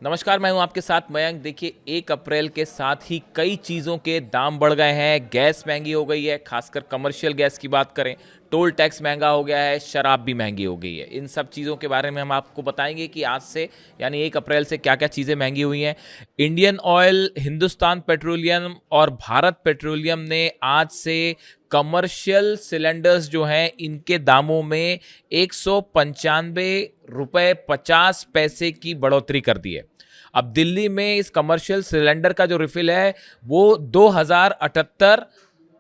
नमस्कार, मैं हूं आपके साथ मयंक। देखिए, 1 अप्रैल के साथ ही कई चीज़ों के दाम बढ़ गए हैं। गैस महंगी हो गई है, खासकर कमर्शियल गैस की बात करें। टोल टैक्स महंगा हो गया है, शराब भी महंगी हो गई है। इन सब चीज़ों के बारे में हम आपको बताएंगे कि आज से यानी 1 अप्रैल से क्या क्या चीज़ें महंगी हुई हैं। इंडियन ऑयल, हिंदुस्तान पेट्रोलियम और भारत पेट्रोलियम ने आज से कमर्शियल सिलेंडर्स जो हैं इनके दामों में 195 रुपये 50 पैसे की बढ़ोतरी कर दी है। अब दिल्ली में इस कमर्शियल सिलेंडर का जो रिफिल है वो 2078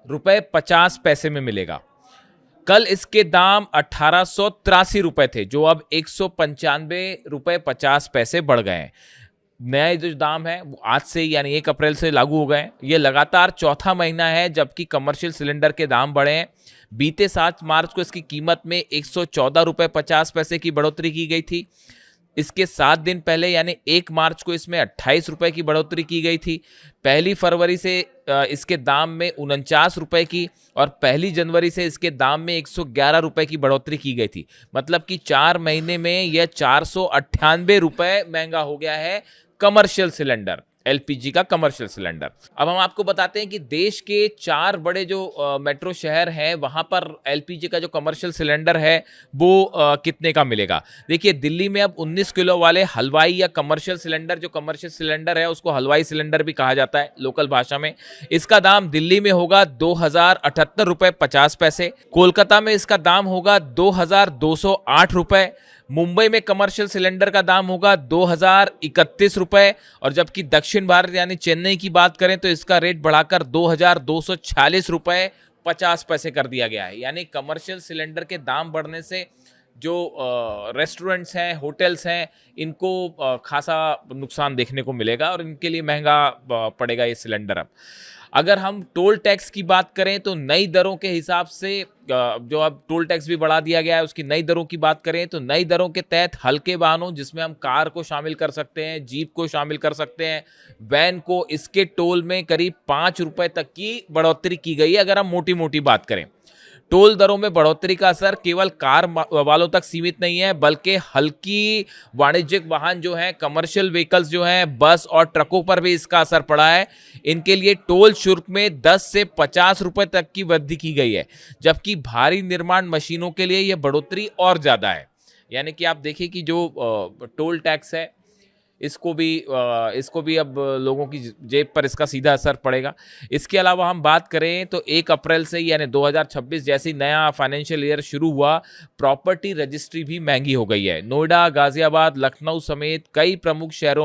रुपये 50 पैसे में मिलेगा। कल इसके दाम 1883 रुपये थे, जो अब 195 रुपये 50 पैसे बढ़ गए हैं। नए जो दाम है वो आज से यानी 1 अप्रैल से लागू हो गए हैं। ये लगातार चौथा महीना है जबकि कमर्शियल सिलेंडर के दाम बढ़े हैं। बीते 7 मार्च को इसकी कीमत में 114 रुपये 50 पैसे की बढ़ोतरी की गई थी। इसके 7 दिन पहले यानी 1 मार्च को इसमें 28 रुपए की बढ़ोतरी की गई थी। 1 फरवरी से इसके दाम में 49 रुपए की और 1 जनवरी से इसके दाम में 111 रुपए की बढ़ोतरी की गई थी। मतलब कि 4 महीने में यह 498 रुपए महंगा हो गया है कमर्शियल सिलेंडर, एलपीजी का कमर्शियल सिलेंडर। अब हम आपको बताते हैं कि देश के 4 बड़े जो मेट्रो शहर हैं वहां पर एलपीजी का जो कमर्शियल सिलेंडर है वो कितने का मिलेगा। देखिए, दिल्ली में अब 19 किलो वाले हलवाई या कमर्शियल सिलेंडर, जो कमर्शियल सिलेंडर है उसको हलवाई सिलेंडर भी कहा जाता है लोकल भाषा में, इसका दाम दिल्ली में होगा 2078 रुपये 50 पैसे। कोलकाता में इसका दाम होगा 2208 रुपए। मुंबई में कमर्शियल सिलेंडर का दाम होगा 2031 रुपए। और जबकि दक्षिण भारत यानी चेन्नई की बात करें तो इसका रेट बढ़ाकर 2246 रुपए 50 पैसे कर दिया गया है। यानी कमर्शियल सिलेंडर के दाम बढ़ने से जो रेस्टोरेंट्स हैं, होटल्स हैं, इनको खासा नुकसान देखने को मिलेगा और इनके लिए महंगा पड़ेगा ये सिलेंडर। अब अगर हम टोल टैक्स की बात करें तो नई दरों के हिसाब से जो अब टोल टैक्स भी बढ़ा दिया गया है, उसकी नई दरों की बात करें तो नई दरों के तहत हल्के वाहनों, जिसमें हम कार को शामिल कर सकते हैं, जीप को शामिल कर सकते हैं, वैन को, इसके टोल में करीब 5 रुपए तक की बढ़ोतरी की गई है। अगर हम मोटी मोटी बात करें, टोल दरों में बढ़ोतरी का असर केवल कार वालों तक सीमित नहीं है, बल्कि हल्की वाणिज्यिक वाहन जो हैं, कमर्शियल व्हीकल्स जो हैं, बस और ट्रकों पर भी इसका असर पड़ा है। इनके लिए टोल शुल्क में 10 से 50 रुपए तक की वृद्धि की गई है, जबकि भारी निर्माण मशीनों के लिए यह बढ़ोतरी और ज्यादा है। यानी कि आप देखिए कि जो टोल टैक्स है इसको भी अब लोगों की जेब पर इसका सीधा असर पड़ेगा। इसके अलावा हम बात करें तो 1 अप्रैल से यानी 2026 जैसी नया फाइनेंशियल ईयर शुरू हुआ, प्रॉपर्टी रजिस्ट्री भी महंगी हो गई है। नोएडा, गाजियाबाद, लखनऊ समेत कई प्रमुख शहरों